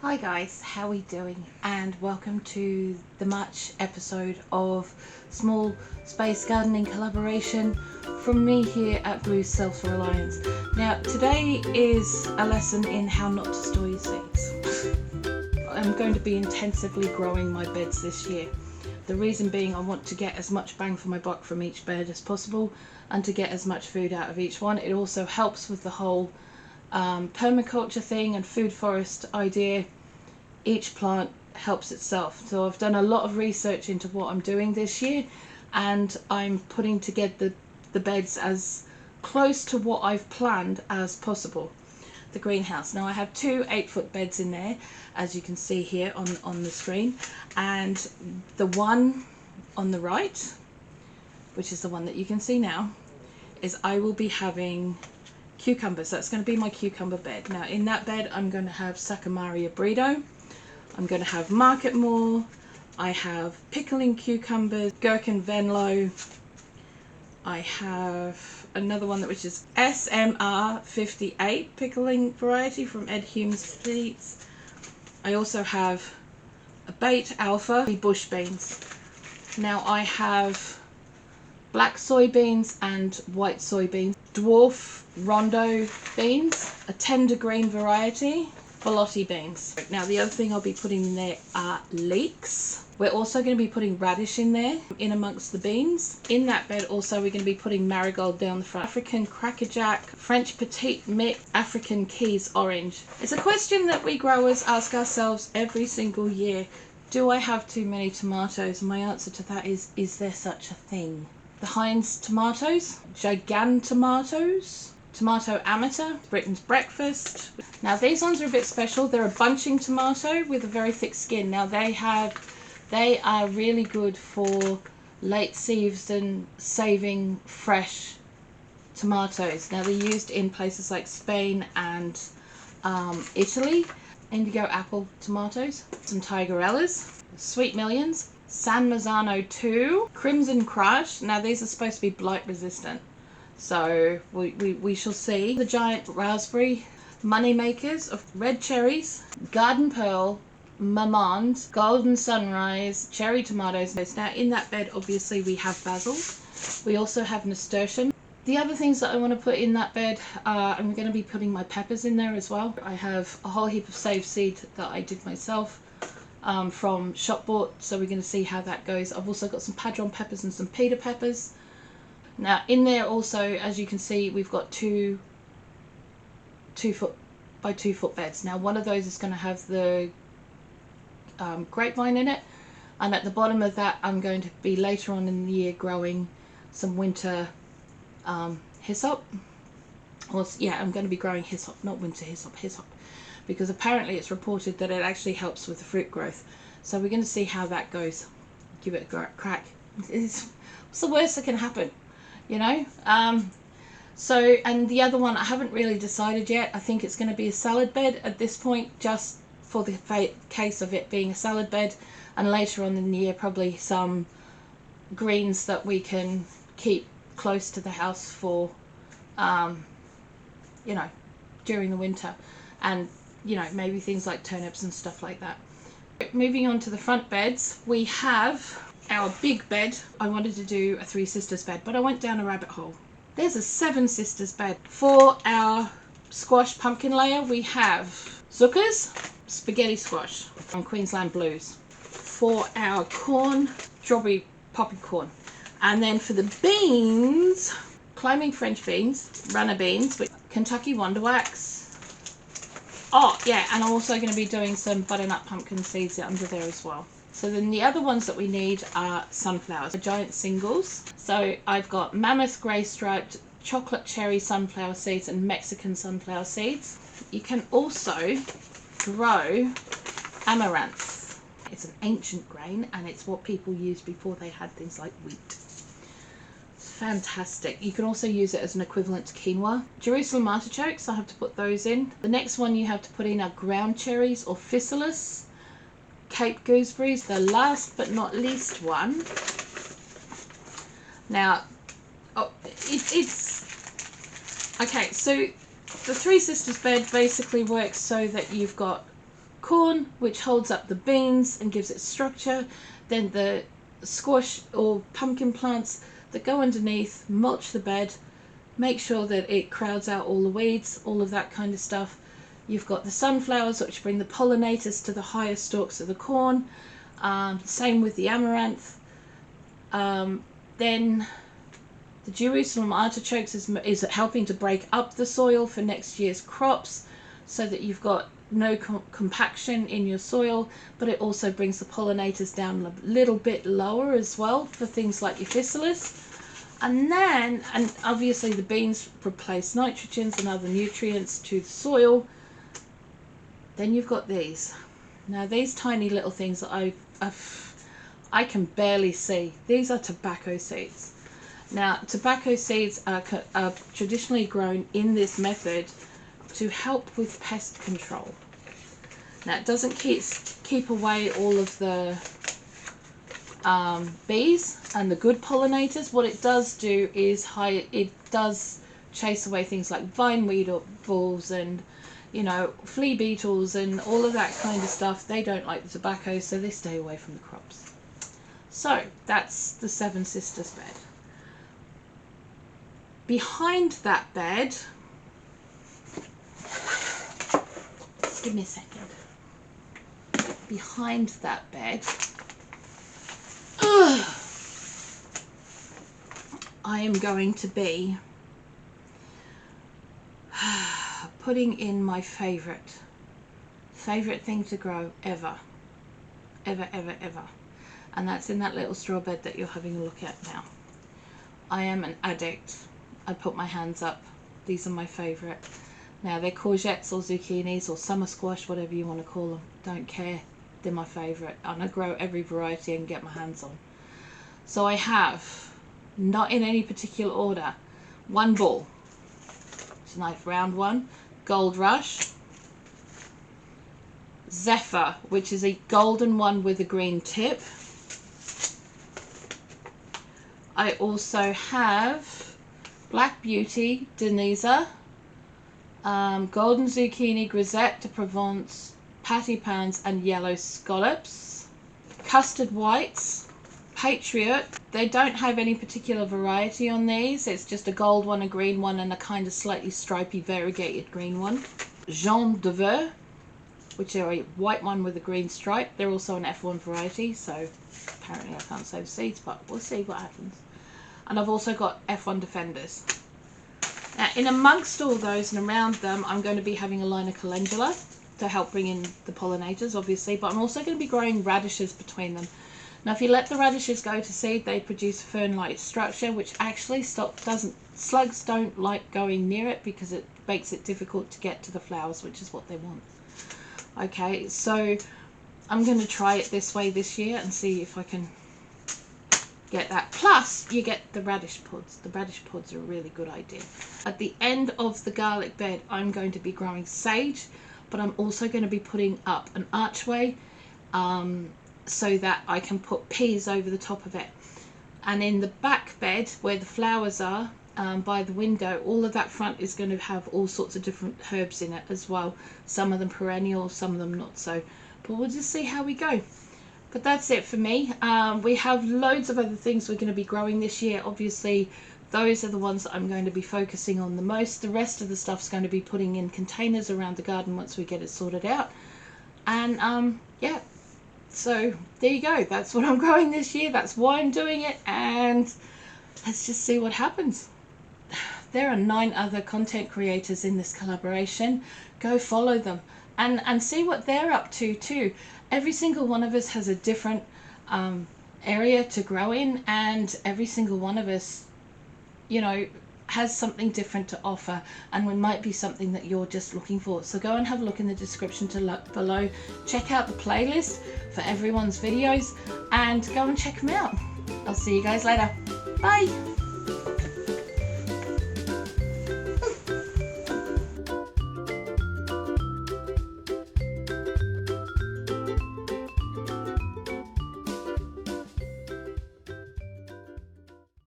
Hi guys, how are we doing? And welcome to the March episode of Small Space Gardening Collaboration from me here at Bloo Self-Reliance. Now today is a lesson in how not to store your seeds. I'm going to be intensively growing my beds this year. The reason being I want to get as much bang for my buck from each bed as possible and to get as much food out of each one. It also helps with the whole permaculture thing and food forest idea. Each plant helps itself. So I've done a lot of research into what I'm doing this year, and I'm putting together the beds as close to what I've planned as possible. The greenhouse. Now I have two 8-foot beds in there, as you can see here on the screen, and the one on the right, which is the one that you can see now, is I will be having cucumbers. That's going to be my cucumber bed. Now in that bed I'm going to have Saccamaria Bredo, I'm going to have Market More, I have pickling cucumbers, Gherkin Venlo, I have another one which is SMR 58 pickling variety from Ed Hume's Seeds. I also have a Bait Alpha bush beans. Now I have black soybeans and white soybeans, dwarf rondo beans, a tender green variety, Bolotti beans. Now the other thing I'll be putting in there are leeks. We're also going to be putting radish in there, in amongst the beans. In that bed also we're going to be putting marigold down the front, African crackerjack, French petite mix, African keys orange. It's a question that we growers ask ourselves every single year. Do I have too many tomatoes? And my answer to that is there such a thing? The Heinz tomatoes, Gigantomatoes, Tomato Amateur, Britain's Breakfast. Now these ones are a bit special. They're a bunching tomato with a very thick skin. Now they are really good for late season saving fresh tomatoes. Now they're used in places like Spain and Italy. Indigo apple tomatoes, some Tigerellas, Sweet Millions, San Marzano 2, Crimson Crush. Now these are supposed to be blight resistant, so we shall see. The giant raspberry, money makers of red cherries, Garden Pearl, Marmande, Golden Sunrise, cherry tomatoes. Now in that bed obviously we have basil, we also have nasturtium. The other things that I want to put in that bed, I'm going to be putting my peppers in there as well. I have a whole heap of saved seed that I did myself from shop bought, so we're going to see how that goes. I've also got some padron peppers and some Peter peppers. Now in there also, as you can see, we've got two 2-foot by 2-foot beds. Now one of those is going to have the grapevine in it, and at the bottom of that I'm going to be later on in the year growing some winter hyssop. Or yeah, I'm going to be growing hyssop, not winter hyssop, because apparently it's reported that it actually helps with the fruit growth. So we're going to see how that goes. Give it a crack. What's the worst that can happen, you know? So, and the other one I haven't really decided yet. I think it's going to be a salad bed at this point, just for the case of it being a salad bed, and later on in the year probably some greens that we can keep close to the house for you know, during the winter, and you know, maybe things like turnips and stuff like that. Moving on to the front beds, we have our big bed. I wanted to do a 3 sisters bed, but I went down a rabbit hole. There's a 7 sisters bed. For our squash pumpkin layer we have zuccas, spaghetti squash from Queensland Blues. For our corn, strawberry poppy corn. And then for the beans, climbing French beans, runner beans, Kentucky Wonder Wax. Oh yeah, and I'm also going to be doing some butternut pumpkin seeds under there as well. So then the other ones that we need are sunflowers, the giant singles. So I've got mammoth grey striped, chocolate cherry sunflower seeds and Mexican sunflower seeds. You can also grow amaranth. It's an ancient grain and it's what people used before they had things like wheat. Fantastic. You can also use it as an equivalent to quinoa. Jerusalem artichokes, I have to put those in. The next one you have to put in are ground cherries or physalis, Cape gooseberries. The last but not least one, now it's okay, so the 3 sisters bed basically works so that you've got corn, which holds up the beans and gives it structure. Then the squash or pumpkin plants that go underneath, mulch the bed, make sure that it crowds out all the weeds, all of that kind of stuff. You've got the sunflowers, which bring the pollinators to the higher stalks of the corn. Same with the amaranth. Then the Jerusalem artichokes is helping to break up the soil for next year's crops, so that you've got no compaction in your soil, but it also brings the pollinators down a little bit lower as well for things like your physalis. And obviously the beans replace nitrogens and other nutrients to the soil. Then you've got these. Now these tiny little things that I can barely see. These are tobacco seeds. Now tobacco seeds are traditionally grown in this method to help with pest control. Now it doesn't keep away all of the bees and the good pollinators. What it does do is it does chase away things like vine weevils and, you know, flea beetles and all of that kind of stuff. They don't like the tobacco, so they stay away from the crops. So that's the Seven Sisters bed. Behind that bed, give me a second. Behind that bed, I am going to be putting in my favorite thing to grow ever, and that's in that little straw bed that you're having a look at now. I am an addict. I put my hands up. These are my favorite. Now they're courgettes or zucchinis or summer squash, whatever you want to call them. Don't care. They're my favorite, and I grow every variety I can get my hands on. So I have, not in any particular order, one ball. It's a nice round one. Gold Rush. Zephyr, which is a golden one with a green tip. I also have Black Beauty, Denisa, Golden Zucchini, Grisette de Provence, Patty Pans, and Yellow Scallops. Custard Whites, Patriot. They don't have any particular variety on these. It's just a gold one, a green one, and a kind of slightly stripy variegated green one. Jean de Veur, which are a white one with a green stripe. They're also an F1 variety, so apparently I can't sow seeds, but we'll see what happens. And I've also got F1 Defenders. Now, in amongst all those and around them, I'm going to be having a line of calendula to help bring in the pollinators, obviously, but I'm also going to be growing radishes between them. Now, if you let the radishes go to seed, they produce a fern-like structure, which actually slugs don't like going near it because it makes it difficult to get to the flowers, which is what they want. Okay, so I'm going to try it this way this year and see if I can get that. Plus, you get the radish pods. The radish pods are a really good idea. At the end of the garlic bed, I'm going to be growing sage, but I'm also going to be putting up an archway so that I can put peas over the top of it. And in the back bed, where the flowers are, by the window, all of that front is going to have all sorts of different herbs in it as well. Some of them perennial, some of them not so. But we'll just see how we go. But that's it for me. We have loads of other things we're going to be growing this year. Obviously, those are the ones that I'm going to be focusing on the most. The rest of the stuff's going to be putting in containers around the garden once we get it sorted out. And yeah, so there you go. That's what I'm growing this year. That's why I'm doing it. And let's just see what happens. There are 9 other content creators in this collaboration. Go follow them and see what they're up to too. Every single one of us has a different area to grow in, and every single one of us, you know, has something different to offer, and it might be something that you're just looking for. So go and have a look in the description below. Check out the playlist for everyone's videos and go and check them out. I'll see you guys later. Bye.